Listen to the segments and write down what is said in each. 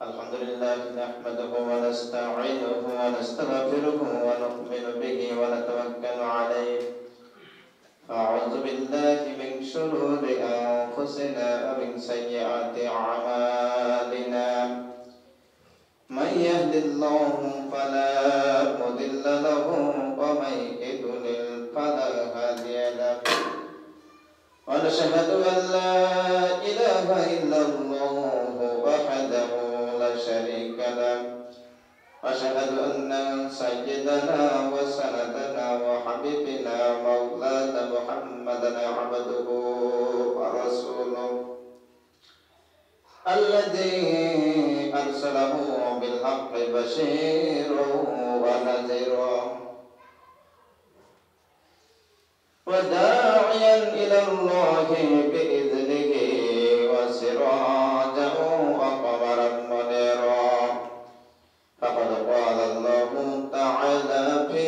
الحمد لله نحمده ونستعينه ونستغفره ونؤمن به ونتوكل عليه. أعوذ بالله من شرور أنفسنا ومن سيئات أعمالنا. من يهد الله فلا مضل له ومن يضلل فلا هادي له. ونشهد أن لا إله إلا الله وحده لا شريك له. وأشهد أن سيدنا وسندنا وحبيبنا مولانا محمدا عبده ورسوله الذي أرسله بالحق بشيرا ونذيرا وداعيا إلى الله بإذنه وسراجا وقمرا منيرا. فقد قال الله تعالى في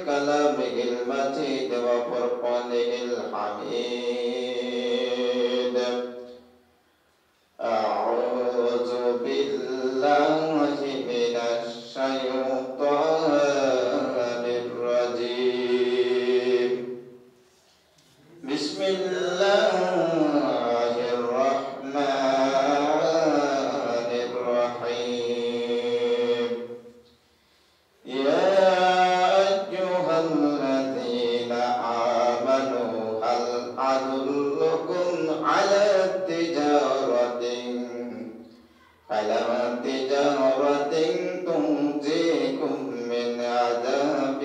كلامه المجيد وفرقانه الحميد: أعوذ بالله من الشيطان الرجيم. بسم الله الرحمن الرحيم. يا أيها الذين آمنوا هل أدلكم على تجارة تنجيكم من عذاب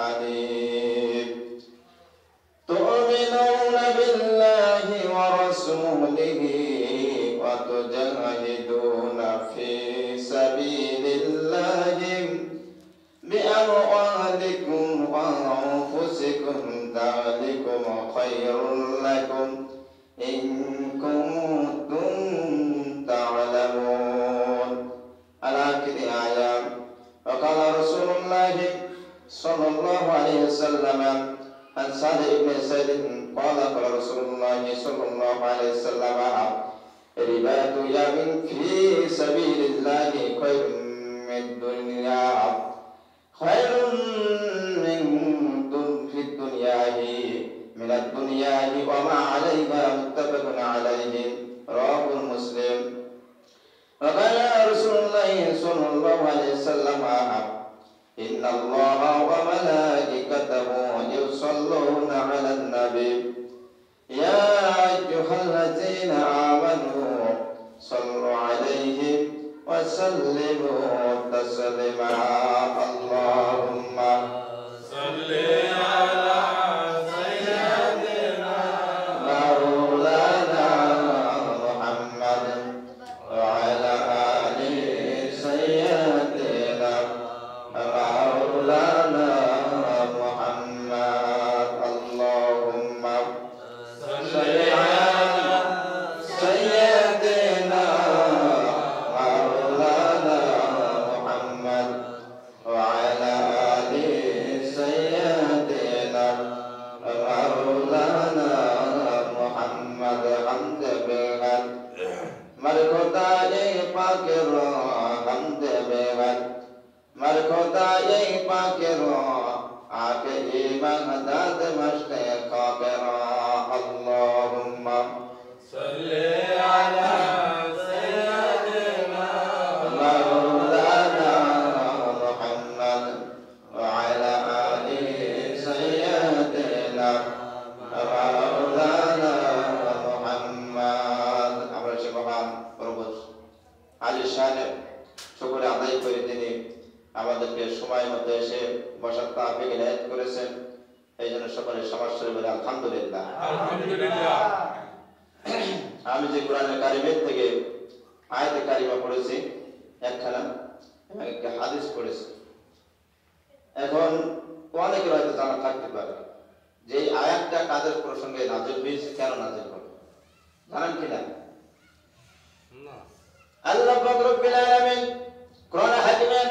أليم تؤمنون بالله ورسوله وتجاهدون في سبيل الله بأموالكم وأنفسكم ذلكم خير لكم إن كنتم تعلمون. الآخر آية. وقال رسول الله صلى الله عليه وسلم عن سعد بن سعد قال قال رسول الله صلى الله عليه وسلم: رباط يوم في سبيل الله خير من الدنيا في الدنيا من الدنيا وما عليها متفق عليه رواه مسلم. وقال رسول الله صلى الله عليه وسلم: إن الله وملائكته يصلون على النبي يا أيها الذين آمنوا صلوا عليه وسلموا تسليما. اللهم صل على سيدنا مولانا محمد وعلى آل سيدنا مولانا محمد. اللهم صل على سيدنا مولانا محمد وعلى آل سيدنا مولانا محمد. حمد بغد مرخدای پاک رو حمد بغد مرخدای پاک رو آکے ایمان داد مشق خاک رو. اللهم صل على سيدنا مولانا محمد وعلى آل سيدنا مولانا محمد. আমরা সে মহান প্রভু আলীর শানে শুকর আদায় করে তিনি আমাদেরকে সময় মতো এসে বসার তৌফিক ইনায়াত করেছেন। এই জন্য সকলে সমাজসেবী বলে আলহামদুলিল্লাহ। আলহামদুলিল্লাহ। আমি যে কোরআনের কারিমের থেকে আয়াতে কারিমা পড়েছি একখানা এবং একটা হাদিস পড়েছি। এখন অনেকের হয়তো জানা থাকতে পারে যে এই আয়াতটা কাদের প্রসঙ্গে নাযিল হয়েছে, কেন নাযিল হলো, জানেন কিনা? আল্লাহ পাক রব্বুল আলামিন কোরআন হাকিমের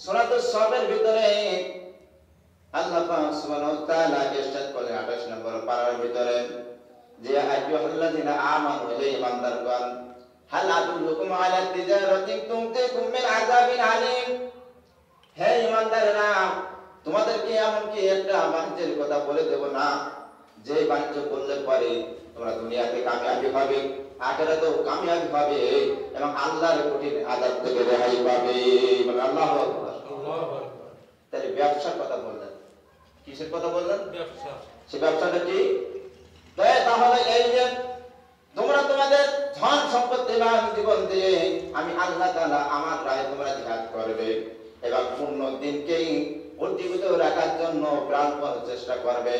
সূরাতুস সাফের ভিতরে আল্লাহ পাক সুবহানাহু ওয়া তাআলা ইরশাদ করেন 28 নম্বর পারার ভিতরে যে আইয়ুহাল্লাযিনা আমানু হে ঈমানদারগণ হাল আদুল্লুকুম আলা তিজারাতিন তুমতিকুম মিন আযাবিন আলীম। হে ঈমানদারেরা, তোমাদেরকে এমন কি একটা বাণিজ্যের কথা বলে দেব না, যে বাণিজ্য করলে পরে তোমরা দুনিয়াতে কামিয়াবি হবে, আখিরাতেও কামিয়াবি হবে এবং আল্লাহর কঠিন আযাব থেকে রেহাই পাবে। বলে আল্লাহু আকবার। তাহলে ব্যবসার কথা বললেন, কিসের কথা বললেন? ব্যবসা। সে ব্যবসাটা কি? তাহলে এই যে তোমরা তোমাদের ধন সম্পত্তি এবং জীবন দিয়ে আমি আল্লাহ তাআলা আমার রাহে তোমরা জিহাদ করবে এবং পূর্ণ দিনকেই উজ্জীবিত রাখার জন্য প্রাণপণ চেষ্টা করবে।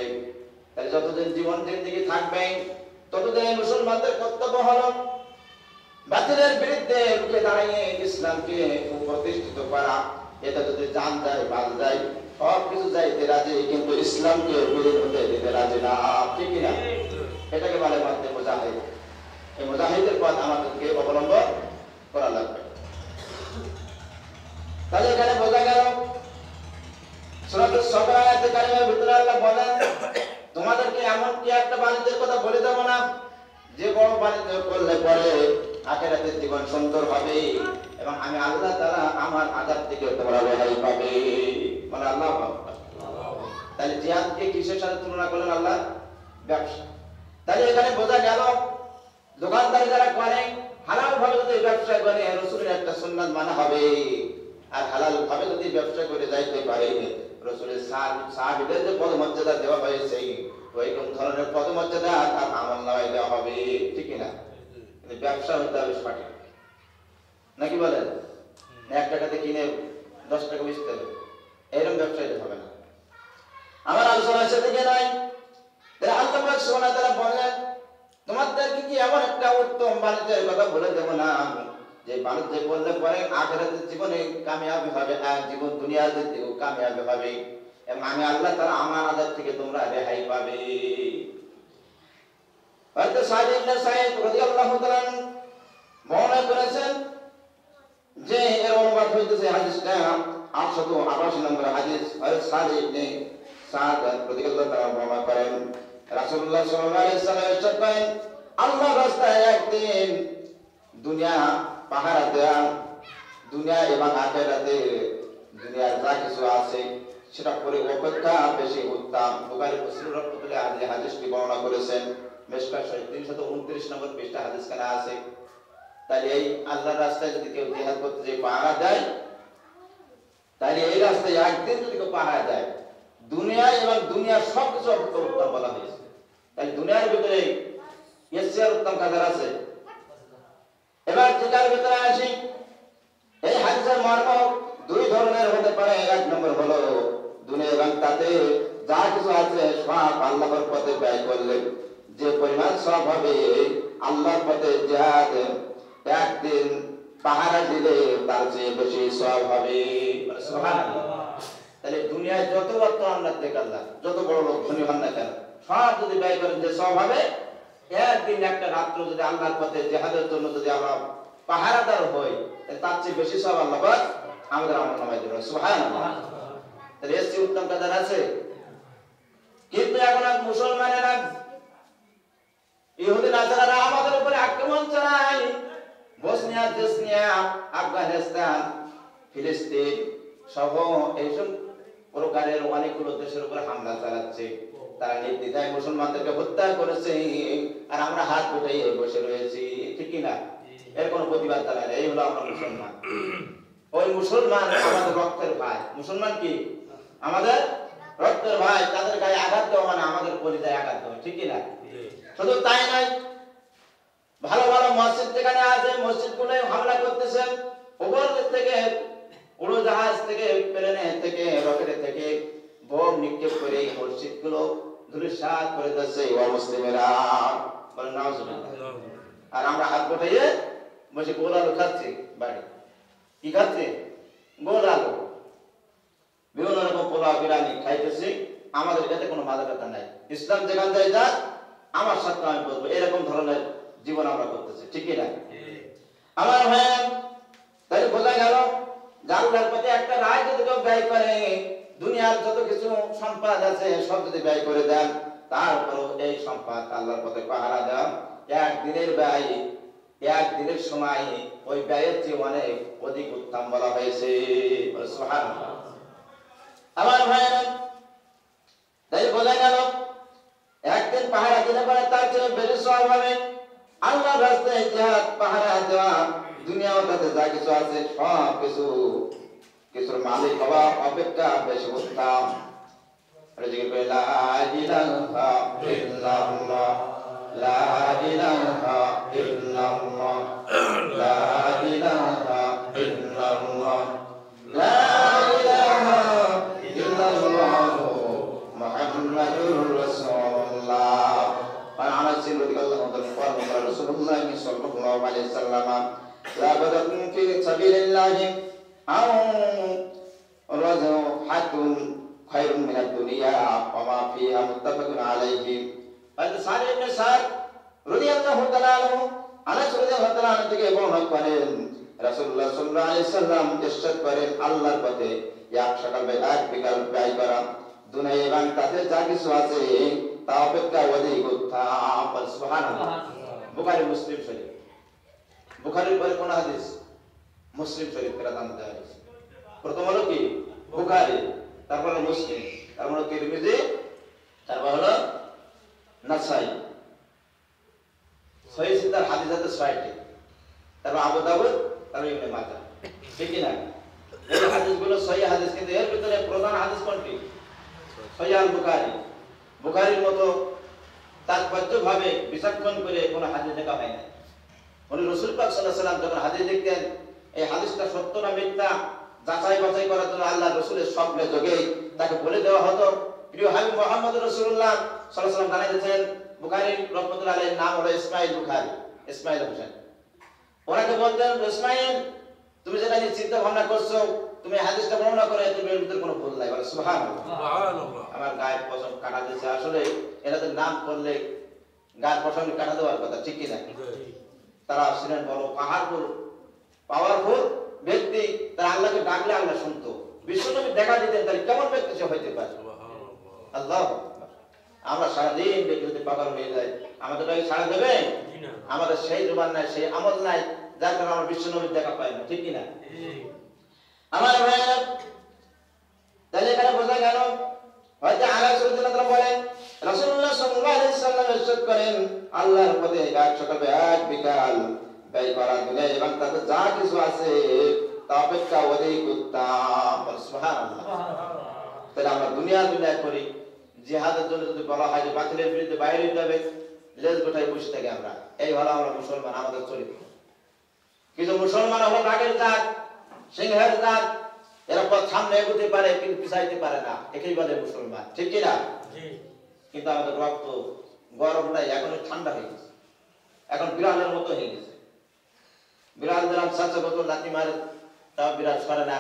তাহলে যতদিন জীবন জিন্দেগি থাকবে ততদিন মুসলমানদের কর্তব্য হলো বাতিলের বিরুদ্ধে রুখে দাঁড়িয়ে ইসলামকে প্রতিষ্ঠিত করা। এটা যদি জান যায়, মাল যায়, সব কিছু যাইতে রাজি, কিন্তু ইসলামকে বিলীন হতে দিতে রাজি না। ঠিক না? এটাকে বলে মাধ্যমে মুজাহিদ। এই মুজাহিদের পথ আমাদেরকে অবলম্বন করা লাগবে। তাহলে এখানে বোঝা গেল সূরাতুস সফা আয়াতে কারিমার ভিতরে আল্লাহ বলেন, তোমাদেরকে এমন কি একটা বাণিজ্যের কথা বলে দেব না, যে বড় বাণিজ্য করলে পরে আখিরাতের জীবন সুন্দর হবে এবং আমি আল্লাহ তাআলা আমার আযাব থেকে তোমরা রেহাই পাবে। মানে আল্লাহু আকবার। তাহলে জিহাদকে কিসের সাথে তুলনা করলেন আল্লাহ? ব্যবসা। তাহলে এখানে বোঝা গেল দোকানদারি যারা করে হালাল ভাবে যদি ব্যবসা করে রাসূলের একটা সুন্নাত মানা হবে, আর হালাল ভাবে যদি ব্যবসা করে যাইতে পারে রাসূলের সাহাবীদের যে পদমর্যাদা দেওয়া হয়েছে ওইরকম ধরনের পদমর্যাদা তার আমলনামায় দেওয়া হবে। ঠিক না? কিন্তু ব্যবসা হতে হবে সঠিক, নাকি বলেন? 1 টাকাতে কিনে 10 টাকা বেচতে হবে, এরকম ব্যবসা এটা হবে না। আমার আলোচনা সেদিকে নয়। তাহলে আল্লাহ সুবহানাহু ওয়া তাআলা বলেন, তোমাদেরকে কি এমন একটা উত্তম বাণিজ্যের কথা বলে দেব না, যে বাণিজ্য করলে পরে আখিরাতের জীবনে কামিয়াবি হবে, আর জীবন দুনিয়াতে কামিয়াবি হবে এবং আমি আল্লাহ তাআলা আমার আযাব থেকে তোমরা রেহাই পাবে। হযরত সাঈদ ইবনে সাঈদ রাদিয়াল্লাহু তাআলা বর্ণনা করেছেন যে এর অনুবাদ হইতেছে হাদিসটা 888 নম্বর হাদিস। হযরত সাঈদ ইবনে সাঈদ রাদিয়াল্লাহু তাআলা বর্ণনা করেন, রাসূলুল্লাহ সাল্লাল্লাহু আলাইহি ওয়াসাল্লাম ইরশাদ করেন, আল্লাহর রাস্তায় একদিন দুনিয়া পাহারা দেয়া, দুনিয়া এবং আখিরাতে দুনিয়ার যা কিছু আছে সেটা করে অপেক্ষা বেশি উত্তম। বুখারী মুসলিম রাহমাতুল্লাহ আলাইহি হাদিসটি বর্ণনা করেছেন। মিশকাত শরীফ 329 নম্বর পৃষ্ঠা হাদিস কানা আছে। তাহলে এই আল্লাহর রাস্তায় যদি কেউ জিহাদ করতে যায় পাহারা দেয়, তাহলে এই রাস্তায় একদিন যদি কেউ পাহারা দেয়, দুনিয়া এবং দুনিয়ার সব কিছু উত্তম বলা হয়েছে। তাহলে দুনিয়ার ভিতরে এর চেয়ে উত্তম কাজ আছে? এবার যেটার ভিতরে আসি, এই হাদিসের মর্ম 2 ধরনের হতে পারে। 1 নম্বর হলো দুনিয়া এবং তাতে যা কিছু আছে সব আল্লাহর পথে ব্যয় করলে যে পরিমাণ সওয়াব হবে, আল্লাহর পথে জিহাদ একদিন পাহারা দিলে তার চেয়ে বেশি সওয়াব হবে। সুবহানাল্লাহ। তাহলে দুনিয়ায় যত অর্থ আল্লাহ থেকে আল্লাহ যত বড় লোক ধনী হন না কেন, সব যদি ব্যয় করেন যে সওয়াব হবে, একদিন একটা রাত্র যদি আল্লাহর পথে জিহাদের জন্য যদি আমরা পাহারাদার হই, তার চেয়ে বেশি সওয়াব আল্লাহ পাক আমাদের আমলনামায় দেবেন। সুবহানাল্লাহ। তাহলে এর চেয়ে উত্তম কাজ আছে? কিন্তু এখন মুসলমানেরা, ইহুদি নাসারারা আমাদের উপরে আক্রমণ চালায়। বসনিয়া, জেসনিয়া, আফগানিস্তান, ফিলিস্তিন সহ এইসব প্রকারের অনেকগুলো দেশের উপরে হামলা চালাচ্ছে। তারা নির্দ্বিধায় মুসলমানদেরকে হত্যা করেছে, আর আমরা হাত উঠিয়ে বসে রয়েছি। ঠিক না? এর কোনো প্রতিবাদ জানায় না। এই হলো আমরা মুসলমান। ওই মুসলমান আমাদের রক্তের ভাই। মুসলমান কি আমাদের রক্তের ভাই। তাদের গায়ে আঘাত দেওয়া মানে আমাদের কলিজায় আঘাত দেওয়া। ঠিক না? শুধু তাই নয়, ভালো ভালো মসজিদ যেখানে আছে মসজিদগুলো হামলা করতেছেন। উপর থেকে উড়োজাহাজ থেকে, প্লেনে থেকে, রকেটে থেকে বোম নিক্ষেপ করে এই মসজিদগুলো ধূলিসাৎ করে দিচ্ছে অমুসলিমেরা। বলেন নাউজুবিল্লাহ। আর আমরা হাত উঠিয়ে বসে গোল আলু খাচ্ছি। বাড়ি কি খাচ্ছি? গোল আলু, বিভিন্ন রকম পোলাও বিরিয়ানি খাইতেছি। আমাদের এতে কোনো মাথা ব্যথা নাই। ইসলাম যেখান যায় যাক, আমার সাথে আমি বলবো, এরকম ধরনের জীবন আমরা করতেছি। ঠিক না? আমার ভাই, তাই বোঝা গেল আল্লাহর পথে একটা রায় যদি কেউ ব্যয় করে, দুনিয়ার যত কিছু সম্পদ আছে সব যদি ব্যয় করে দেন, তারপরও এই সম্পদ আল্লাহর পথে পাহারা দেন একদিনের ব্যয় একদিনের সময় ওই ব্যয়ের চেয়ে অনেক অধিক উত্তম বলা হয়েছে। সুবহানাল্লাহ। আমার ভাইরা, তাই বোঝা গেল একদিন পাহারা দিলে পরে তার চেয়ে বেশি সওয়াব হবে। আল্লাহর রাস্তায় জিহাদ পাহারা দেওয়া, দুনিয়াও তাতে যা কিছু আছে সব কিছুর মালিক হওয়া অপেক্ষা বেশি উত্তম। জিকির করে লা ইলাহা ইল্লাল্লাহ, লা ইলাহা ইল্লাল্লাহ, লা ইলাহা ইল্লাল্লাহ, লা ইলাহা ইল্লাল্লাহ মুহাম্মাদুর রাসূলুল্লাহ। আনাস রাদিয়াল্লাহু তাআলা قال رسول الله صلى الله عليه وسلم لا بدر في سبيل الله أو رجحة خير من الدنيا وما فيها متفق عليه. قال سعد بن سعد رضي الله تعالى عنه আনাস রাদিয়াল্লাহু তাআলা আনহু থেকে বর্ণনা করেন রাসূলুল্লাহ সাল্লাল্লাহু আলাইহি সাল্লাম ইরশাদ করেন আল্লাহর পথে এক সকাল বা এক বিকাল ব্যয় করা দুনিয়া এবং তাতে যা কিছু আছে তা অপেক্ষা অধিক উত্তম। সুবহানাল্লাহ। বুখারী মুসলিম শরীফ। বুখারীর পরে কোন হাদিস? মুসলিম শরীফ এর দাম দেওয়া হয়েছে। প্রথম হলো কি? বুখারী, তারপর হলো মুসলিম, তারপর হলো তিরমিজি, তারপর হলো নাসাই। সহিহ সিদ্ধার হাদিস আছে 6টি, তারপর আবু দাউদ, তারপর ইবনে মাজাহ। ঠিক কি না? এই হাদিসগুলো সহিহ হাদিস, কিন্তু এর ভিতরে প্রধান হাদিস কোনটি? সহিহ আল বুখারী। বুখারীর মতো তাৎপর্যভাবে বিচক্ষণ করে কোনো হাদিস লেখা হয় না। উনি রাসূল পাক সাল্লাল্লাহু আলাইহি ওয়াসাল্লাম যখন হাদিস লিখতেন, এই হাদিসটা সত্য না মিথ্যা যাচাই বাছাই করার জন্য আল্লাহর রাসূলের স্বপ্নে যোগে তাকে বলে দেওয়া হতো। প্রিয় হাবিব মুহাম্মদ রাসূলুল্লাহ সাল্লাল্লাহু আলাইহি ওয়াসাল্লাম জানিয়ে দিয়েছেন, বুখারী রাহমাতুল্লাহ আলাইহির নাম হলো ইসমাঈল বুখারী, ইসমাঈল হোসেন। ওনাকে বলতেন, ইসমাঈল তুমি যেটা নিয়ে চিন্তা ভাবনা করছো, তুমি হাদিসটা বর্ণনা করে তুমি এর ভিতরে কোনো ভুল নাই। বলে সুবহানাল্লাহ। সুবহানাল্লাহ। আমার গায়ের পশম কাটা দিয়েছে। আসলে এনাদের নাম করলে গায়ের পশম কাটা দেওয়ার কথা, ঠিক কি না? তারা ছিলেন বড় পাওয়ারফুল ব্যক্তি। তারা আল্লাহকে ডাকলে আল্লাহ শুনতো। বিশ্বনবী দেখা দিতেন, তাহলে কেমন ব্যক্তি সে হইতে পারে? আল্লাহু আকবার। আমরা সারাদিন ব্যক্তি যদি পাগল হয়ে যাই, আমাদের কি সাড়া দেবে? আমাদের সেই জবান নাই, সেই আমল নাই, যার কারণে আমরা বিশ্বনবীর দেখা পাই না, ঠিক কি না? আমার ভাইরা, তাহলে এখানে বোঝা গেল হয়তো আনাস রাদিয়াল্লাহু তাআলা বলেন রাসূলুল্লাহ সাল্লাল্লাহু আলাইহি ওয়াসাল্লাম ইরশাদ করেন আল্লাহর পথে এক সকাল এক বিকাল ব্যয় করা দুনিয়া এবং তাতে যা কিছু আছে তা অপেক্ষা অধিক উত্তম। সুবহানাল্লাহ। তাহলে আমরা দুনিয়া করি, জিহাদের জন্য যদি বলা হয় যে বাতিলের বিরুদ্ধে বাইরে যাবে, লেজ গোটায় বসে থাকি আমরা, এই হলো আমরা মুসলমান, আমাদের চরিত্র। কিন্তু মুসলমান হলো বাঘের জাত, সিংহের জাত। এরা পথ সামনে এগোতে পারে কিন্তু পিছাইতে পারে না, একেই বলে মুসলমান, ঠিক কি না? কিন্তু আমাদের রক্ত গরম নাই, এখন ঠান্ডা হয়ে গেছে, এখন বিড়ালের মতো হয়ে গেছে। বিড়াল দিলাম সাথে বোতল লাঠি মারে, তাও বিড়াল সরে না।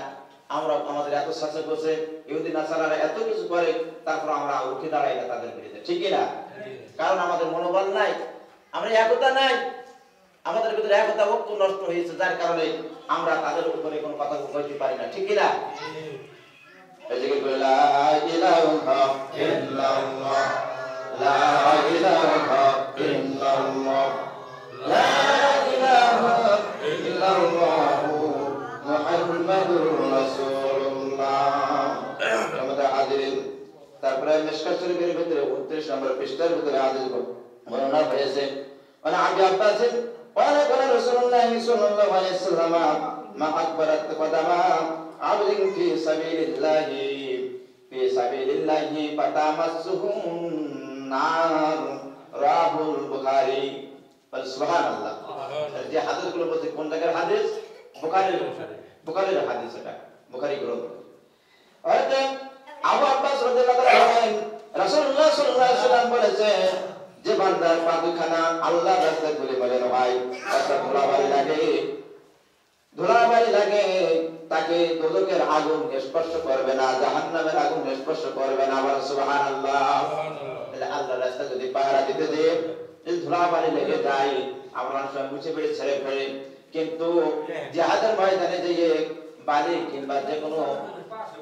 আমরা আমাদের এত শাসক করছে, ইহুদি নাসারারা এত কিছু করে, তারপর আমরা উঠে দাঁড়াই না তাদের বিরুদ্ধে, ঠিক কি না? কারণ আমাদের মনোবল নাই, আমরা একতা নাই, আমাদের ভিতরে একতা ঐক্য নষ্ট হয়েছে, যার কারণে আমরা তাদের উপরে কোনো কথা বলতে পারি না, ঠিক কি না? লা ইলাহা ইল্লাল্লাহ, লা ইলাহা ইল্লাল্লাহ, লা ইলাহা ইল্লাল্লাহ মুহাম্মাদুর রাসূলুল্লাহ। আমাদের হাজিরিন, তারপরে মিশকাত শরীফের ভিতরে 29 নম্বর পৃষ্ঠার ভিতরে হাদিস বর্ণনা হয়েছে, ওয়া আবি আব্বাস قال قال رسول الله صلى الله عليه وسلم ما أكبرت قدم عبد في سبيل الله فتمسه النار رواه البخاري। সুবহান আল্লাহ। যে হাদিসগুলো বলছে কোন জায়গার হাদিস? বুখারীর হাদিস, এটা বুখারী গ্রন্থ। হযরত আবু আব্বাস রাদিয়াল্লাহু তাআলা বলেন রাসূলুল্লাহ সাল্লাল্লাহু আলাইহি ওয়াসাল্লাম বলেছেন, যে বান্দার পায়খানা আল্লাহর রাস্তায় ঘুরে বেড়ানো হয়, তার ধুলাবালি লাগে, তাকে দোজখের আগুন স্পর্শ করবে না, জাহান্নামের আগুন স্পর্শ করবে না। আবার সুবহানাল্লাহ। তাহলে আল্লাহর রাস্তায় যদি পাহারা দিতে যে ধুলাবালি লেগে যায়, আমরা সব মুছে ফেলে ছেড়ে ফেলি, কিন্তু জিহাদের ময়দানে যে বালি কিংবা যে কোনো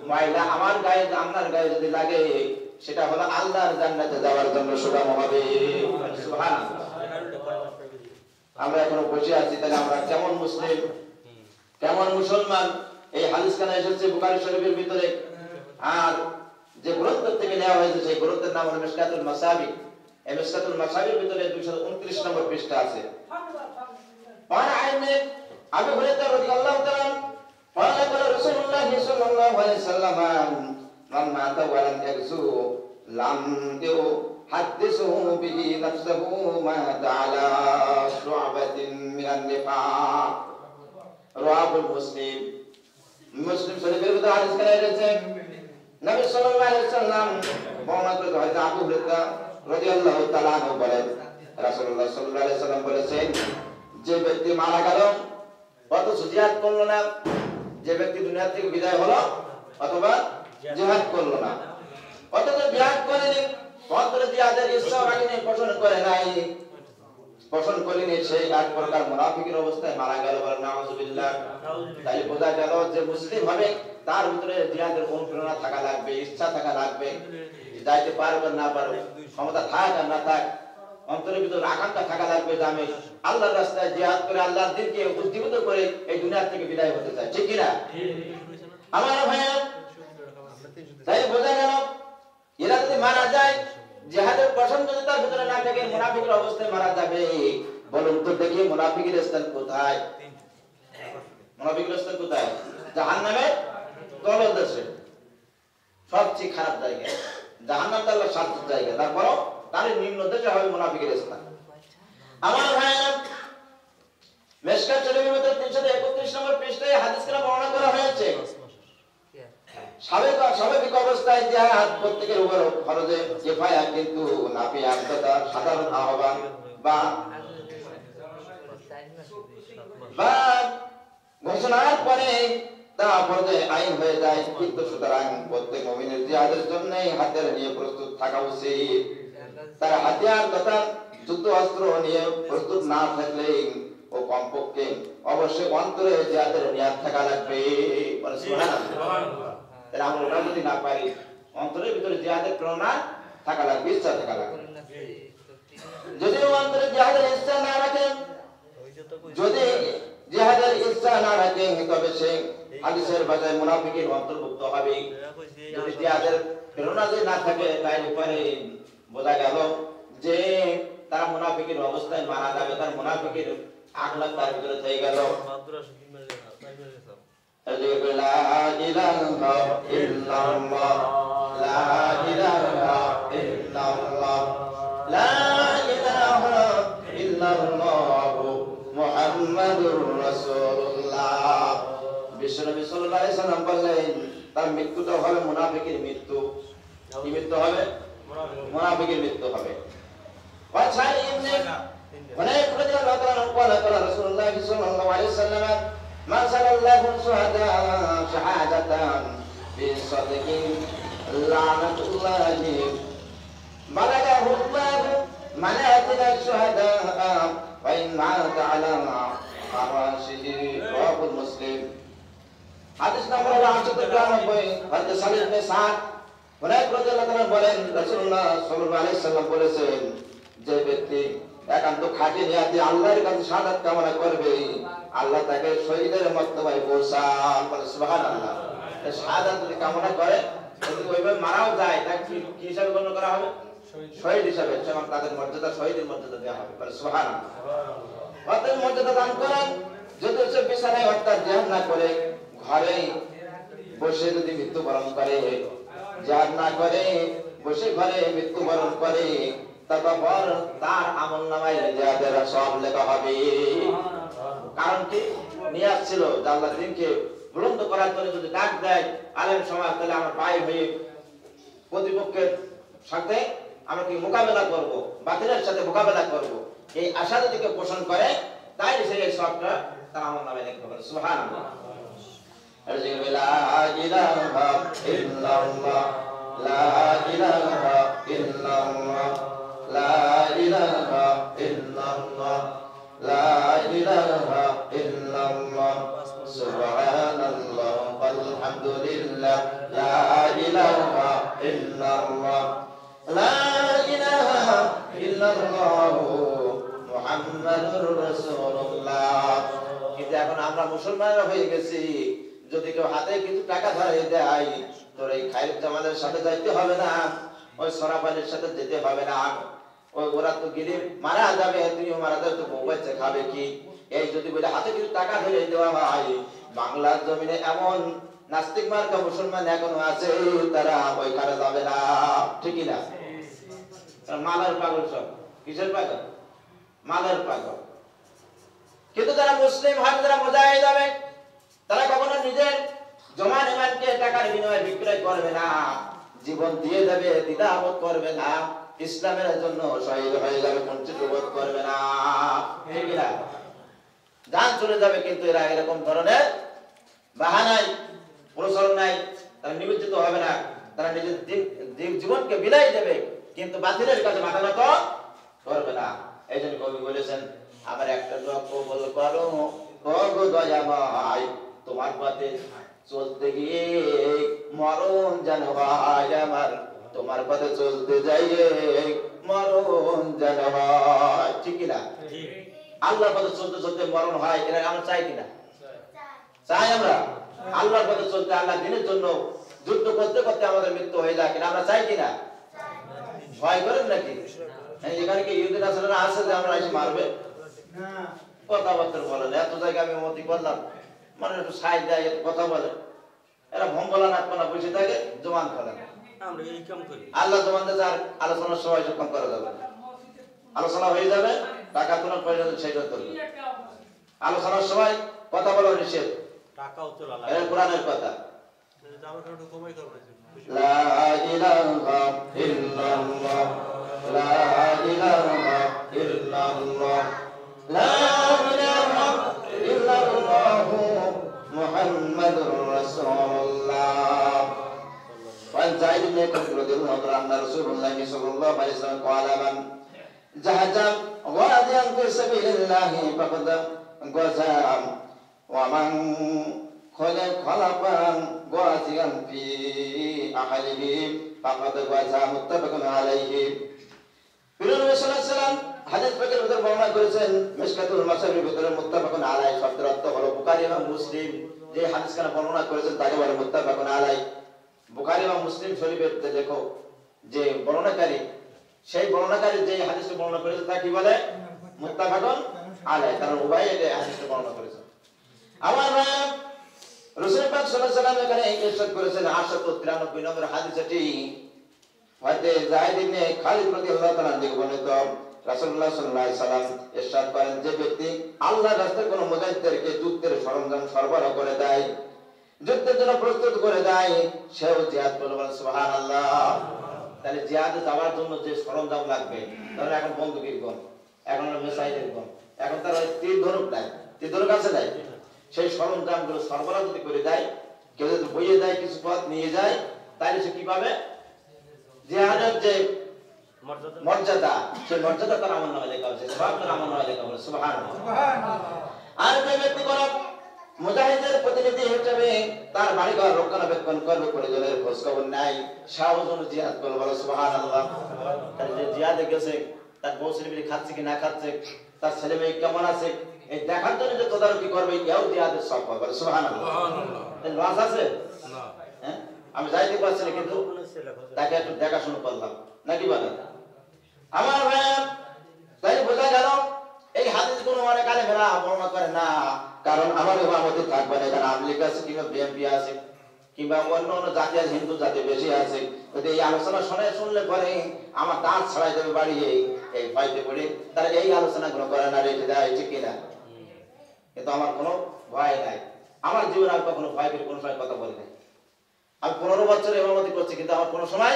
ময়লা আমার গায়ে আপনার গায়ে যদি লাগে, সেটা হলো আল্লাহর জান্নাতে যাওয়ার জন্য সুগম হবে। সুবহানাল্লাহ। আমরা এখনো বসে আছি, তাহলে আমরা কেমন মুসলিম, কেমন মুসলমান? এই হাদিস খানা এসেছে বুখারী শরীফের ভিতরে, আর যে গ্রন্থ থেকে নেওয়া হয়েছে সেই গ্রন্থের নাম হলো মিশকাতুল মাসাবি। এই মিশকাতুল মাসাবির ভিতরে 229 নম্বর পৃষ্ঠা আছে। ওয়ান আইনে আবু হুরায়রা রাদিয়াল্লাহু তাআলা قال قال رسول الله صلى الله عليه وسلم من مات ولم يغزو لم يحدثه به نفسه مات على شعبة من النفاق رواه مسلم। মুসলিম শরীফের ভিতরে হাদিস কানা এসেছে, নবী সাল্লাল্লাহু আলাইহি ওয়াসাল্লাম বর্ণনা করে হযরত আবু হুরায়রা রাদিয়াল্লাহু তাআলা আনহু বলেন, রাসূলুল্লাহ সাল্লাল্লাহু আলাইহি ওয়াসাল্লাম বলেছেন, যে ব্যক্তি মারা গেল অথচ জিহাদ করলো না, যে ব্যক্তি দুনিয়া থেকে বিদায় হলো অথবা জিহাদ করলো না, অথচ জিহাদ করেনি, অন্তরে জিহাদের ইচ্ছা রাখেনি, পোষণ করে নাই, পোষণ করেনি, সেই এক প্রকার মুনাফিকের অবস্থায় মারা গেল। বলেন নাউযুবিল্লাহ। তাই বোঝা গেল যে মুসলিম হবে তার ভিতরে জিহাদের অনুপ্রেরণা থাকা লাগবে, ইচ্ছা থাকা লাগবে, যাইতে পারবে না পারবে, ক্ষমতা থাক আর না থাক, অন্তরের ভিতরে আকাঙ্ক্ষা থাকা লাগবে যে আমি আল্লাহর রাস্তায় জিহাদ করে আল্লাহর দ্বীনকে উজ্জীবিত করে এই দুনিয়া থেকে বিদায় হতে চাই, ঠিক কি না? আমার ভাইয়া, তাই বোঝা গেল এরা যদি মারা যায়, জিহাদের পছন্দ যদি তার ভিতরে না থাকে, মুনাফিকের অবস্থায় মারা যাবে। বলুন তো দেখি মুনাফিকের স্থান কোথায়? মুনাফিকের স্থান কোথায়? জাহান্নামের তলদেশে, সবচেয়ে খারাপ জায়গা। জাহান্নাম তো আল্লাহর শাস্তির জায়গা, তারপরও তার নিম্ন দেশে হবে মুনাফিকের স্থান। আমার ভাইয়েরা, মিশকাত শরীফের মধ্যে 331 নম্বর পৃষ্ঠায় হাদিস কানা বর্ণনা করা হয়েছে, স্বাভাবিক অবস্থায় জিহাদ প্রত্যেকের উপর ফরজে কিফায়া, কিন্তু নাফিয়া তথা সাধারণ আহ্বান বা ঘোষণার পরে তা ফরজে আইন হয়ে যায়। কিন্তু সুতরাং প্রত্যেক মুমিনের জিহাদের জন্য হাতিয়ার নিয়ে প্রস্তুত থাকা উচিত। তার হাতিয়ার তথা যুদ্ধ অস্ত্র নিয়ে প্রস্তুত না থাকলে ও কমপক্ষে অবশ্যই অন্তরে জিহাদের নিয়াত থাকা লাগবে। সুবহানাল্লাহ। তাহলে আমরা ওটা যদি না পারি, অন্তরের ভিতরে জিহাদের প্রেরণা থাকা লাগবে, ইচ্ছা থাকা লাগবে। যদি অন্তরে জিহাদের ইচ্ছা না রাখেন, যদি জিহাদের ইচ্ছা না রাখেন, তবে সে হাদিসের ভাষায় মুনাফিকের অন্তর্ভুক্ত হবে। যদি জিহাদের প্রেরণা যদি না থাকে, তাহলে পরে বোঝা গেল যে তারা মুনাফিকের অবস্থায় মারা যাবে, তার মুনাফিকের আখলাক তার ভিতরে থেকে গেল। লা ইলাহা ইল্লাল্লাহ, লা ইলাহা ইল্লাল্লাহ, লা ইলাহা ইল্লাল্লাহ মুহাম্মাদুর রাসূলুল্লাহ। বিশ্বনবী সাল্লাল্লাহু আলাইহি সাল্লাম বললেন, তার মৃত্যুটা হবে মুনাফিকের মৃত্যু। কি মৃত্যু হবে? মুনাফিকের মৃত্যু হবে। ওয়াছাই ইবনে হুনাইফ রাদিয়াল্লাহু তাআলা قال قال رسول الله صلى الله عليه وسلم ما سأل الله الشهداء شهادة بصدق لعنة الله بلغه الله منازل الشهداء وإن مات على فراشه رواه مسلم। হাদিস নম্বর 893, হযরত সালিম ইবনে সাদ হুনাইফ রাদিয়াল্লাহু তাআলা বলেন, রাসূলুল্লাহ সাল্লাল্লাহু আলাইহি সাল্লাম বলেছেন, যে ব্যক্তি একান্ত খাঁটি নিয়াতে আল্লাহর কাছে শাহাদাত কামনা করবে, আল্লাহ তাকে শহীদের মর্তবায় পৌঁছান। বলে সুবহানাল্লাহ। শাহাদাত যদি কামনা করে, যদি ওইভাবে মারাও যায়, তাকে কি হিসাবে গণ্য করা হবে? শহীদ হিসাবে। এবং তাদের মর্যাদা শহীদের মর্যাদা দেওয়া হবে। বলে সুবহানাল্লাহ। অতএব মর্যাদা দান করেন। যদি সে বিছানায় অর্থাৎ জিহাদ না করে ঘরে বসে যদি মৃত্যুবরণ করে, জিহাদ না করে বসে ঘরে মৃত্যুবরণ করে, তারপর তার আমলনামায় জিহাদের সওয়াব লেখা হবে। কারণ কি? নিয়াত ছিল যে আল্লাহর দ্বীনকে বুলন্দ করার জন্য যদি ডাক দেয় আলেম সমাজ, তাহলে আমার ভাই হয়ে প্রতিপক্ষের সাথে আমরা কি মোকাবেলা করব, বাতিলের সাথে মোকাবেলা করব, এই আশা যদি কেউ পোষণ করে, তাই সেই সওয়াবটা তার আমলনামায় লেখা হবে। সুবহানাল্লাহ। লা ইলাহা ইল্লাল্লাহ, লা ইলাহা ইল্লাল্লাহ, লা ইলাহা ইল্লাল্লাহ, লা ইলাহা ইল্লাল্লাহ, সুবহানাল্লাহ ওয়ালহামদুলিল্লাহ, লা ইলাহা ইল্লাল্লাহ, লা ইলাহা ইল্লাল্লাহ মুহাম্মাদুর রাসূলুল্লাহ। কিন্তু এখন আমরা মুসলমানরা হয়ে গেছি, যদি কেউ হাতে কিছু টাকা ধরে দেয়, তোর এই খায়রুল জামালের সাথে যাইতে হবে না, ওই সরাবালির সাথে যেতে হবে না, ওই ওরা তো গেলে মারা যাবে, তুইও মারা যাবে, তো বউ বাচ্চা খাবে কি, এই যদি বলে হাতে কিছু টাকা ধরে দেওয়া হয়, বাংলার জমিনে এমন নাস্তিক মার্কা মুসলমান এখনো আছে, তারা ওইখানে যাবে না, ঠিকই না? মালের পাগল সব। কিসের পাগল? মালের পাগল। কিন্তু যারা মুসলিম হয়, যারা মুজাহিদ হবে, তারা কখনো নিজের জমান ইমানকে টাকার বিনিময়ে বিক্রয় করবে না, জীবন দিয়ে দেবে, দ্বিধাবোধ করবে না, ইসলামের জন্য শহীদ হয়ে যাবে, বঞ্চিত বোধ করবে না, ঠিক না? জান চলে যাবে, কিন্তু এরা এরকম ধরনের বাহানায় প্রচলন নাই, তারা নিবেদিত হবে না, তারা নিজের জীবনকে বিলাই দেবে, কিন্তু বাতিলের কাছে মাথা নত করবে না। এই জন্য কবি বলেছেন, আমার একটা দোয়া কবুল করো ওগো দয়াময়, তোমার পথে চলতে গিয়ে মরণ যেন হয় আমার, তোমার পথে চলতে যাইয়ে মরণ যেন হয়, ঠিক কিনা? আল্লাহর পথে চলতে চলতে মরণ হয়, এটা আমরা চাই কিনা? চাই আমরা? আল্লাহর পথে চলতে, আল্লাহ দিনের জন্য যুদ্ধ করতে করতে আমাদের মৃত্যু হয়ে যায় কিনা, আমরা চাই কিনা? ভয় করেন নাকি? এখানে কি ইহুদি নাসারারা আছে যে আমরা এসে মারবে? কথাবার্তা বলেন, এত জায়গায় আমি মতি করলাম, মানে একটু সাইড দেয়, একটু কথা বলে, এরা ভম্বলা নাকপানা বসে থাকে, জমান করে না। আল্লাহ জমান দেয়, আর আলোচনার সময় সক্ষম করা যাবে, আলোচনা হয়ে যাবে, টাকা তোলার প্রয়োজন সেটা তুলবে, আলোচনার সময় কথা বলা নিষেধ, কোরআনের কথা। লা ইলাহা ইল্লাল্লাহ, লা ইলাহা ইল্লাল্লাহ, লা ইলাহা ইল্লাল্লাহ, মুহাম্মাদুর রাসূলুল্লাহ। وعن زيد بن ثابت رضي الله عنه أن رسول الله صلى الله عليه وسلم قال من جهد غازيا في سبيل الله فقد غزا ومن خلق غازيا في أهله فقد غزا متفق عليه। প্রিয় নবী সাল্লাল্লাহু আলাইহি ওয়াসাল্লাম হাদিস পাকের ভিতর বর্ণনা করেছেন, মিশকাতুল মাসাবির ভিতরে মুত্তাফাকুন আলাইহি শব্দের অর্থ হলো বুখারী এবং মুসলিম যে হাদিসখানা বর্ণনা করেছেন তাকে বলে মুত্তাফাকুন আলাইহি। বুখারী এবং মুসলিম শরীফের দেখো যে বর্ণনাকারী, সেই বর্ণনাকারী যে হাদিসটি বর্ণনা করেছে তাকে কি বলে? মুত্তাফাকুন আলাইহি, কারণ উভয় এই হাদিসটি বর্ণনা করেছেন। আমার রাসূল পাক সাল্লাল্লাহু আলাইহি ওয়াসাল্লাম এখানে ইরশাদ করেছেন 893 নম্বর হাদিস, এটি হযরত যায়েদ ইবনে খালিদ রাদিয়াল্লাহু তাআলা থেকে বর্ণিত। রাসূলুল্লাহ সাল্লাল্লাহু আলাইহি ওয়াসাল্লাম ইরশাদ করেন, যে ব্যক্তি আল্লাহর রাস্তায় কোন মুজাহিদদেরকে যুদ্ধের সরঞ্জাম সরবরাহ করে দেয়, যুদ্ধের জন্য প্রস্তুত করে দেয়, সেও জিহাদ করবে, সুবহানাল্লাহ। তাহলে জিহাদে যাওয়ার জন্য যে সরঞ্জাম লাগবে, ধরেন এখন বন্দুকের গন, এখন মিসাইলের গন, এখন তার তীর ধনুক নাই, তীর ধনুক আছে নাই, সেই সরঞ্জামগুলো সরবরাহ যদি করে দেয়, কেউ যদি বইয়ে দেয়, কিছু পথ নিয়ে যায়, তাহলে সে কি পাবে? জিহাদের যে মর্যাদা, সেই মর্যাদা তার আমল নামায় লেখা হয়েছে, সওয়াব তার আমল নামায় লেখা হয়েছে, সুবহানাল্লাহ। আর যে ব্যক্তি কোন মুজাহিদের প্রতিনিধি হিসেবে তার বাড়িঘর রক্ষণাবেক্ষণ করবে, প্রয়োজনের খোঁজ খবর নাই, সাহজন জিহাদ করবে, বলো সুবহানাল্লাহ। তার যে জিহাদে গেছে, তার বউ ছেলেমেয়ে খাচ্ছে কি না খাচ্ছে, তার ছেলে মেয়ে কেমন আছে, এই দেখার জন্য যে তদারকি করবে, এও জিহাদের সব হবে, বলো সুবহানাল্লাহ। লস আছে না? হ্যাঁ, আমি যাইতে পারছি না, কিন্তু তাকে একটু দেখাশোনা করলাম, নাকি বলেন? আমার ভাই, তাই বোঝা গেল এই হাদিস কোনো অনেক আলেমেরা বর্ণনা করে না, কারণ আমার ইমামতি থাকবে না, এখানে আওয়ামী লীগ আছে কিংবা বিএনপি আছে কিংবা অন্য অন্য জাতি আছে, হিন্দু জাতি বেশি আছে, যদি এই আলোচনা শুনলে পরে আমার দাঁত ছাড়াই যাবে বাড়ি, এই ভয়তে পড়ে তারা এই আলোচনাগুলো করে না, রেখে দেয়, ঠিক কিনা? কিন্তু আমার কোনো ভয় নাই, আমার জীবনে আমি কখনো ভয় করে কোনো সময় কথা বলি নাই। আমি 15 বছর ইমামতি করছি, কিন্তু আমার কোনো সময়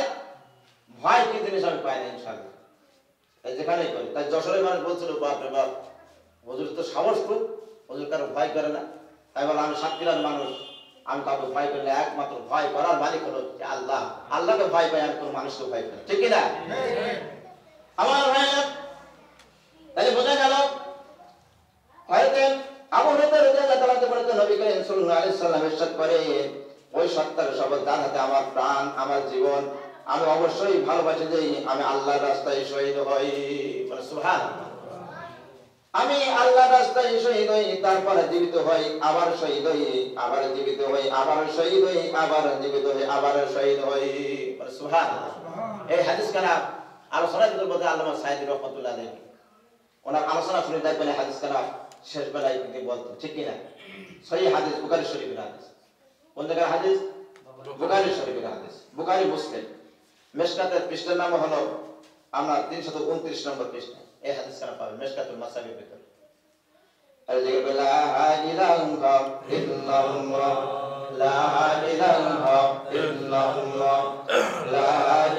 ভয় কি জিনিস আমি পাই না, ইনশাআল্লাহ। যেখানেই করি, তাই যশোরের মানুষ বলছিল, বাপ রে বাপ, হুজুর তো সাহস খুব, হুজুর কারো ভয় করে না। তাই বলে আমি সাতক্ষীরার মানুষ, আমি কাউকে ভয় করি না, একমাত্র ভয় করার মালিক হলো আল্লাহ, আল্লাহকে ভয় পাই, আমি কোনো মানুষকে ভয় করি, ঠিক কিনা? আমার ভাই, তাই বোঝা গেল হয়তো আবু হুরায়রা রাদিয়াল্লাহু তাআলা থেকে নবী করিম সাল্লাল্লাহু আলাইহি ওয়াসাল্লাম ইরশাদ করে, ওই সত্তার শপথ, যার হাতে আমার প্রাণ, আমার জীবন, আমি অবশ্যই ভালোবাসি যে আমি আল্লাহর রাস্তায় শহীদ হই, সুবহানাল্লাহ। আমি আল্লাহর রাস্তায় শহীদ হই, তারপরে জীবিত হই, আবার শহীদ হই, আবার জীবিত হই, আবার শহীদ হই, আবার জীবিত হই, আবার শহীদ হই। সুবহানাল্লাহ। এই হাদিস কানা আলোচনা দিতে বলতে আল্লামা সাইদি রহমাতুল্লাহ আলাইহি ওনার আলোচনা শুনে দেখবেন হাদিস কানা শেষ বেলায় তিনি বলতেন, ঠিক কিনা? সহিহ হাদিস, বুখারী শরীফের হাদিস। কোন জায়গার হাদিস? বুখারী শরীফের হাদিস। বুখারী মুসলিম মিশকাতের পৃষ্ঠার নাম হলো আমরা 329 নম্বর পৃষ্ঠা। এই হাদিস কানা পাবেন মিশকাতুল মাসাবির ভিতরে। আর যেগুলো লা ইলাহা ইল্লাল্লাহ, লা ইলাহা ইল্লাল্লাহ, লা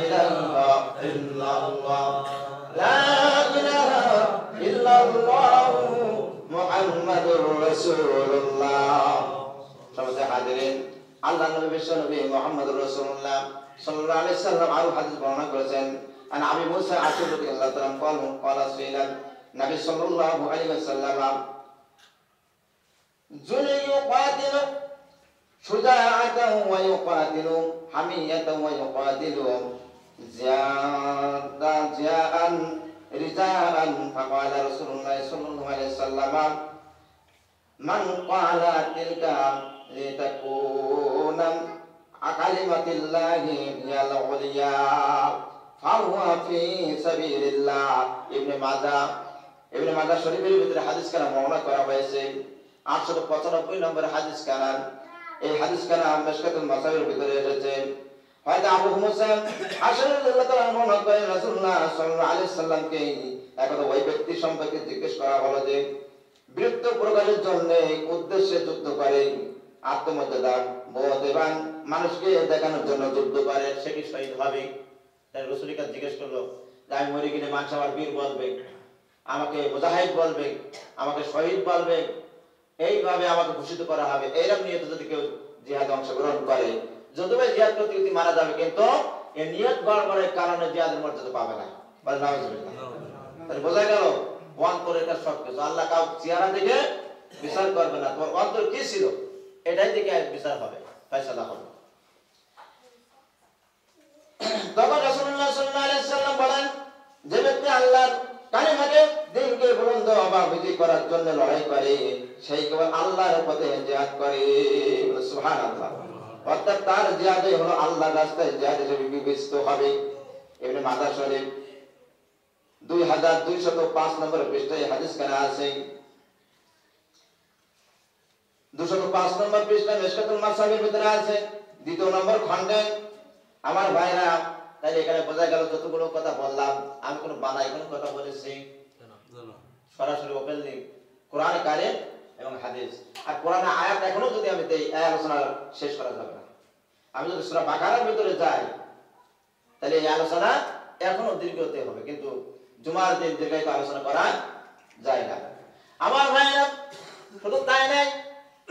ইলাহা ইল্লাল্লাহ, লা ইলাহা ইল্লাল্লাহ মুহাম্মাদুর রাসূলুল্লাহ। সমাজে হাজিরিন, আল্লাহর নবী বিশ্ব নবী মুহাম্মদুর রাসূলুল্লাহ সাল্লাল্লাহু আলাইহি সাল্লাম আরো হাদিস বর্ণনা করেছেন। আন আবি মুসা আশআরী রাদিয়াল্লাহু তাআলা قال سئل النبي صلى الله عليه وسلم ذل يقاتل شجاعة ويقاتل حمية ويقاتل زياء رجاء فقال رسول الله صلى الله عليه وسلم من قال تلك لتكون كلمة الله هي العليا فهو في سبيل الله। ইবনে মাজাহ শরীফের ভিতরে হাদিস কানা বর্ণনা করা হয়েছে 895 নম্বর হাদিস কানা। এই হাদিস কানা মিশকাতুল মাসাবির ভিতরে এসেছে। হযরত আবু মুসা আশআরী রাদিয়াল্লাহু তাআলা বর্ণনা করেন রাসূলুল্লাহ সাল্লাল্লাহু আলাইহি সাল্লামকে একদা ওই ব্যক্তি সম্পর্কে জিজ্ঞেস করা হলো যে বীরত্ব প্রকাশের জন্য উদ্দেশ্যে যুদ্ধ করে, আত্মমর্যাদা বোধ এবং মানুষকে দেখানোর জন্য যুদ্ধ করে, সে কি শহীদ হবে? তাই রাসূলকে জিজ্ঞেস করলো যে আমি মরে গেলে মানুষ আমার বীর বলবে, আমাকে মুজাহিদ বলবে, আমাকে শহীদ বলবে, এইভাবে আমাকে ভূষিত করা হবে। এইরকম নিয়ত যদি কেউ জিহাদে অংশগ্রহণ করে, যদিও জিহাদ করতে করতে মারা যাবে, কিন্তু এই নিয়ত গড়বড়ের কারণে জিহাদের মর্যাদা পাবে না। বলে নাউজুবিল্লাহ। তাহলে বোঝা গেল অন্তরের কাজ সবকিছু। আল্লাহ কাউ চেহারা দেখে বিচার করবে না, তোমার অন্তর কি ছিল এটাই দেখে বিচার হবে, ফয়সালা হবে। তখন রাসূলুল্লাহ সাল্লাল্লাহু আলাইহি সাল্লাম বলেন যে ব্যক্তি আল্লাহর কালিমাকে দিনকে বুলন্দ বা বিজয় করার জন্য লড়াই করে, সেই কেবল আল্লাহর পথে জিহাদ করে। সুবহানাল্লাহ। অর্থাৎ তার জিহাদে হলো আল্লাহর রাস্তায় জিহাদ হিসেবে বিবেচিত হবে। ইবনে মাজাহ শরীফ 2205 নম্বর পৃষ্ঠায় হাদিস কানা আছে। 205 নম্বর পৃষ্ঠায় মিশকাতুল মাসাবির ভিতরে আছে, 2 নম্বর খণ্ডে। আমার ভাইরা, তাই এখানে বোঝা গেল যতগুলো কথা বললাম আমি কোনো বানাই কোনো কথা বলেছি, সরাসরি ওপেনলি কোরআন কারীম এবং হাদিস। আর কোরআনের আয়াত এখনো যদি আমি দেই এই আলোচনা শেষ করা যাবে না। আমি যদি সূরা বাকারার ভিতরে যাই তাহলে এই আলোচনা এখনো দীর্ঘ হতে হবে, কিন্তু জুমার দিন দীর্ঘায়িত আলোচনা করা যায় না। আমার ভাইরা, শুধু তাই নাই,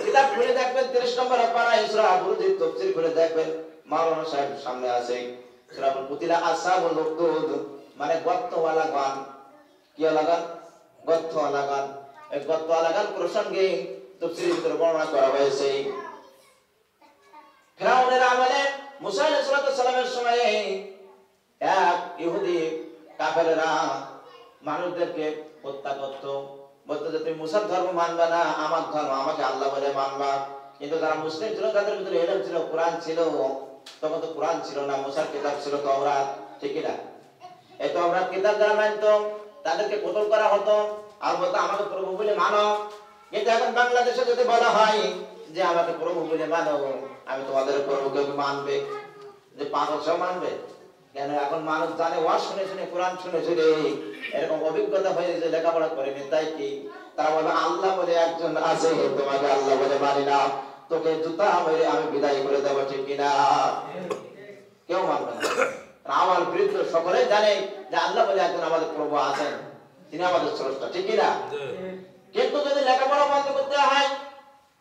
কিতাব খুলে দেখবেন 30 নম্বর পারা সূরা বুরুদের তাফসীর খুলে দেখবেন, মাওলানা সাহেব সামনে আছে। সূরা কুতিলা আসহাবুল উখদুদ মানে গর্তওয়ালা গান। কি লাগান? গর্তওয়ালা গান। এই গর্তওয়ালা গান প্রসঙ্গে তাফসীরের ভিতরে বর্ণনা করা হয়েছে। ফিরাউনের আমলে মুসা আলাইহিস সালামের সময়ে এক ইহুদি কাফেররা মানুষদেরকে হত্যা করত, বলতো যে তুমি মুসার ধর্ম মানবা না, আমার ধর্ম, আমাকে আল্লাহ বলে মানবা। কিন্তু যারা মুসলিম ছিল তাদের ভিতরে ইলম ছিল, কোরআন ছিল। তখন তো কোরআন ছিল না, মুসার কিতাব ছিল তাওরাত, ঠিক না? এই তাওরাত কিতাব যারা মানতো তাদেরকে কতল করা হতো আর বলতো আমাকে প্রভু বলে মানো। কিন্তু এখন বাংলাদেশে যদি বলা হয় যে আমাকে প্রভু বলে মানো, আমি তোমাদের প্রভুকে মানবে, যে পাগল সব মানবে কেন? এখন মানুষ জানে, ওয়াজ শুনে শুনে, কোরআন শুনে শুনে এরকম অভিজ্ঞতা হয়ে যে লেখাপড়া করেনি, তাই কি তারা বলে আল্লাহ বলে একজন আছে, তোমাকে আল্লাহ বলে মানি না, তোকে জুতা মেরে আমি বিদায় করে দেবো, ঠিক কিনা? কেউ মানবে না। আমার বিরুদ্ধে সকলে জানে যে আল্লাহ বলে একজন আমাদের প্রভু আছেন, তিনি আমাদের স্রষ্টা, ঠিক কিনা? কিন্তু যদি লেখাপড়া বন্ধ করতে হয়,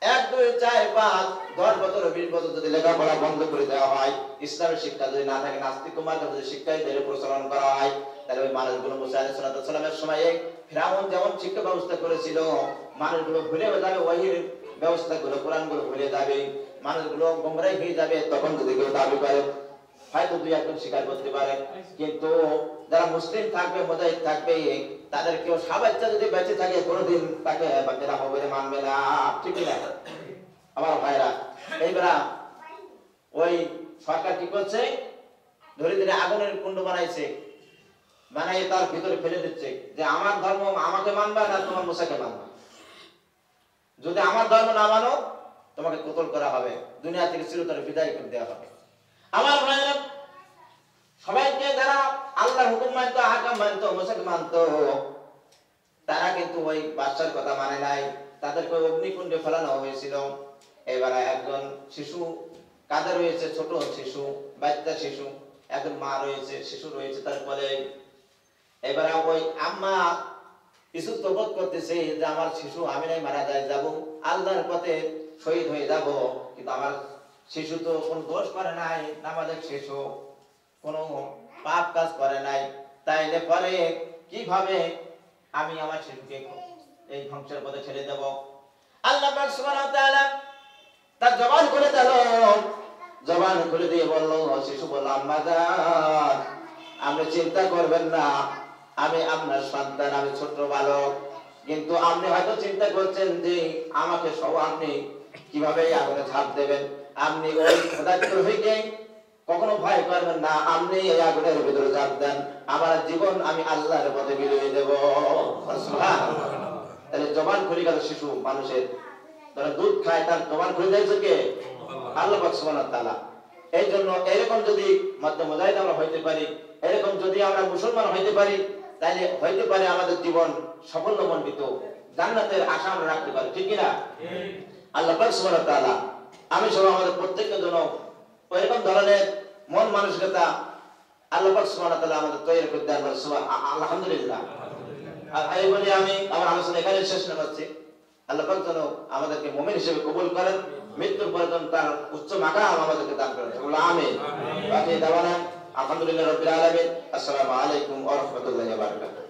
1 2 4 5 10 বছর 20 বছর যদি লেখাপড়া বন্ধ করে দেওয়া হয়, ইসলামের শিক্ষা যদি না থাকে, নাস্তিক মার্কা যদি শিক্ষাই ধরে প্রচলন করা হয়, তাহলে ওই মানুষগুলো মুসা আলাইহিস সালামের সময়ে ফিরাউন যেমন শিক্ষা ব্যবস্থা করেছিল, মানুষগুলো ভুলে যাবে, ওয়াহির ব্যবস্থাগুলো, কোরআনগুলো ভুলে যাবে, মানুষগুলো গোমরাহ হয়ে যাবে। তখন যদি কেউ দাবি করে হয়তো দুই একজন স্বীকার করতে পারে, কিন্তু যারা মুসলিম থাকবে, মুজাহিদ থাকবে, তাদের কেউ স্বাভাবিকটা যদি বেঁচে থাকে কোনোদিন তাকে বাকিরা হবে মানবে না, ঠিক না আমার ভাইরা? এইবার ওই সরকার কি করছে, ধরে ধরে আগুনের কুণ্ড বানাইছে, বানাই তার ভিতরে ফেলে দিচ্ছে যে আমার ধর্ম আমাকে মানবে না তোমার মুসাকে মানবে, যদি আমার ধর্ম না মানো তোমাকে কতল করা হবে, দুনিয়া থেকে চিরতরে বিদায় করে দেওয়া হবে। আমার ভাইরা, সবাইকে যারা আল্লাহর হুকুম মানতো, আহকাম মানতো, মুসাকে মানতো, তারা কিন্তু ওই বাদশার কথা মানে নাই, তাদেরকে অগ্নিকুণ্ডে ফেলানো হয়েছিল। এবারে একজন শিশু কাঁধে রয়েছে, ছোট শিশু, বাচ্চা শিশু, একজন মা রয়েছে, শিশু রয়েছে, তারপরে এবারে ওই আম্মা কিছু তবত করতেছে যে আমার শিশু আমি নাই মারা যায় যাব, আল্লাহর পথে শহীদ হয়ে যাব, কিন্তু আমার শিশু তো কোন দোষ করে নাই, নামাজের শিশু কোন পাপ কাজ করে নাই, তাইলে পরে কিভাবে আমি আমার শিশুকে এই ধ্বংসের পথে ছেড়ে দেব? আল্লাহ পাক সুবহানাহু ওয়া তাআলা তার জবান খুলে দিল, জবান খুলে দিয়ে বলল, শিশু বলল, আম্মা জান আপনি চিন্তা করবেন না, আমি আপনার সন্তান, আমি ছোট বালক, কিন্তু আপনি হয়তো চিন্তা করছেন যে আমাকে সব আপনি কিভাবে আগুনে ঝাঁপ দেবেন, আপনি ওই খোদার তৌফিকে কখনো ভয় করবেন না, আপনি এই আগুনের ভিতরে ঝাঁপ দেন, আমার জীবন আমি আল্লাহর পথে বিলিয়ে দেব। সুবহানাল্লাহ। তাহলে জবান খুলে গেল শিশু মানুষের, যারা দুধ খায় তার জবান খুলে দিয়েছে কে? আল্লাহ পাক সুবহানাহু ওয়া তাআলা। এই জন্য এরকম যদি মধ্যে মুজাহিদ আমরা হইতে পারি, এরকম যদি আমরা মুসলমান হইতে পারি, তাহলে হইতে পারে আমাদের জীবন সাফল্যমণ্ডিত, জান্নাতের আশা আমরা রাখতে পারি, ঠিক কিনা? আল্লাহ পাক সুবহানাহু ওয়া তাআলা আমি সব আমাদের প্রত্যেকের জন্য এরকম ধরনের মন মানসিকতা আল্লাহ পাক সুবহানাহু ওয়া তাআলা আমাদের তৈরি করতে দেন। আলহামদুলিল্লাহ। আর এই বলে আমি আমার আলোচনা এখানে শেষ করছি। আল্লাহ পাক যেন আমাদেরকে মুমিন হিসেবে কবুল করেন, মৃত্যুর পরে তার উচ্চ মাকাম আমাদেরকে দান করেন। আমিন। বাকি দাওয়ানা আলহামদুলিল্লাহ রাব্বিল আলামিন। আসসালামু আলাইকুম ওয়া রাহমাতুল্লাহি ওয়া বারাকাতুহু।